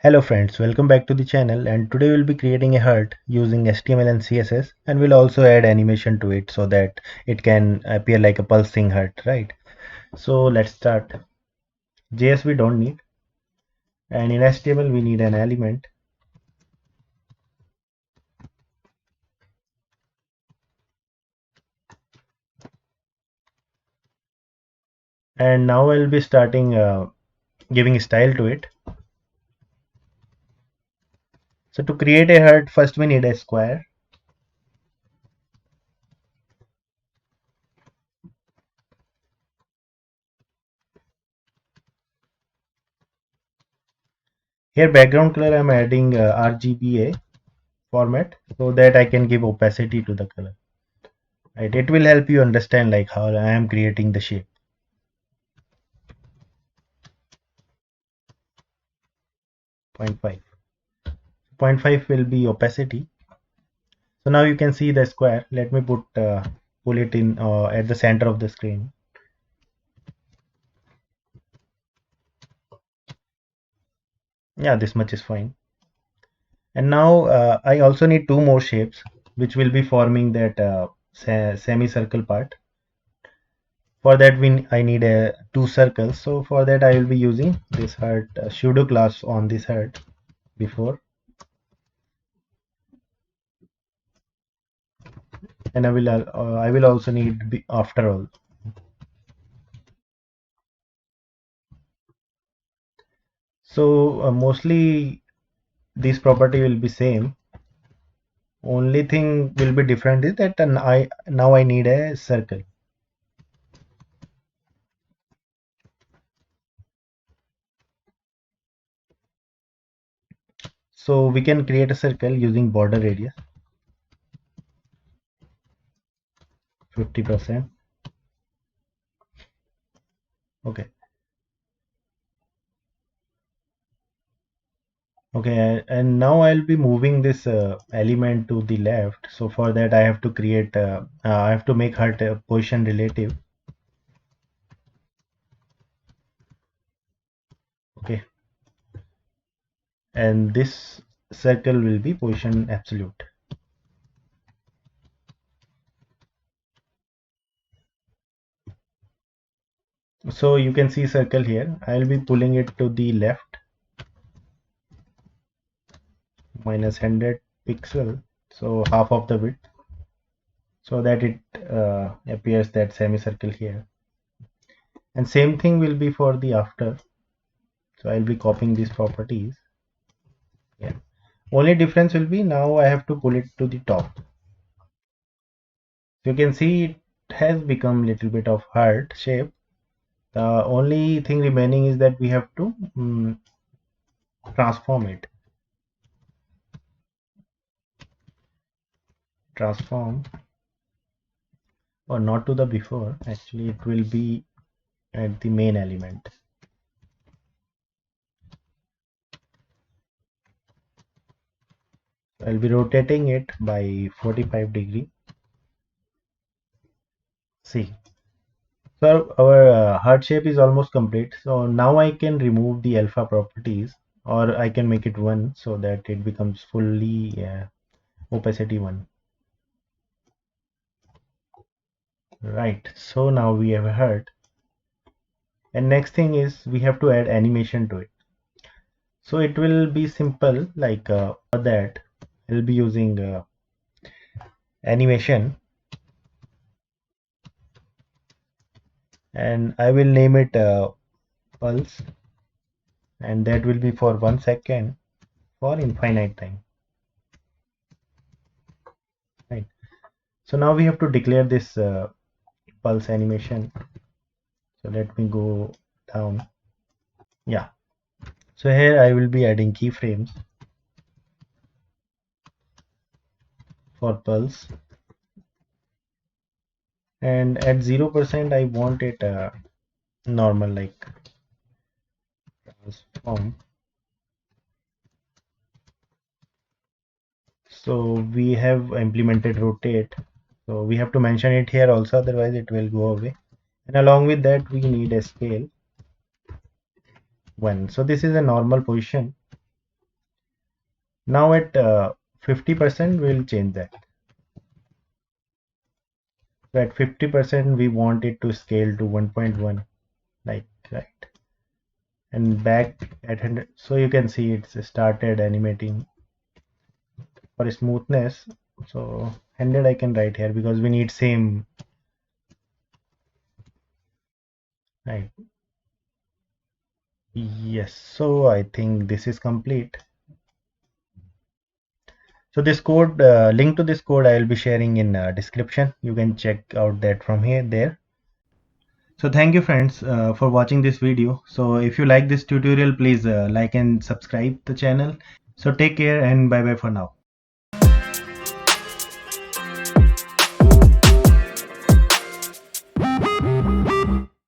Hello friends, welcome back to the channel, and today we'll be creating a heart using HTML and CSS, and we'll also add animation to it so that it can appear like a pulsing heart, right? So let's start. JS we don't need, and in HTML we need an element, and now I'll be starting giving style to it. So to create a heart, first we need a square. Here background color I'm adding RGBA format so that I can give opacity to the color. Right, it will help you understand like how I am creating the shape. 0.5. 0.5 will be opacity. So now you can see the square. Let me pull it in at the center of the screen. Yeah, this much is fine. And now I also need two more shapes which will be forming that semicircle part. For that I need two circles. So for that I will be using this heart pseudo class on this heart before, and I will also need after all. So mostly this property will be same. Only thing will be different is that now I need a circle. So we can create a circle using border radius 50%. Okay. Okay, and now I'll be moving this element to the left. So for that I have to create I have to make her position relative. Okay, and this circle will be position absolute. So you can see circle here. I'll be pulling it to the left minus 100 pixel, so half of the width, so that it appears that semicircle here. And same thing will be for the after. So I'll be copying these properties. Yeah. Only difference will be now I have to pull it to the top. You can see it has become little bit of heart shape. The only thing remaining is that we have to transform it. Transform, or not to the before. Actually, it will be at the main element. I'll be rotating it by 45 degree. See, so our heart shape is almost complete. So now I can remove the alpha properties, or I can make it 1 so that it becomes fully opacity 1. Right, so now we have a heart, and next thing is we have to add animation to it. So it will be simple, like for that I'll be using animation, and I will name it pulse, and that will be for 1 second for infinite time. Right, so now we have to declare this pulse animation. So let me go down. Yeah, so here I will be adding keyframes for pulse, and at 0% I want it normal, like transform. So we have implemented rotate, so we have to mention it here also, otherwise it will go away. And along with that we need a scale 1. So this is a normal position, Now at 50% we'll change that. So at 50% we want it to scale to 1.1, like right, and back at 100. So you can see it's started animating. For smoothness, so 100 I can write here because we need same, right? Yes, so I think this is complete. So this code, link to this code I will be sharing in description. You can check out that from here there. So thank you friends for watching this video. So if you like this tutorial, please like and subscribe the channel. So take care and bye bye for now.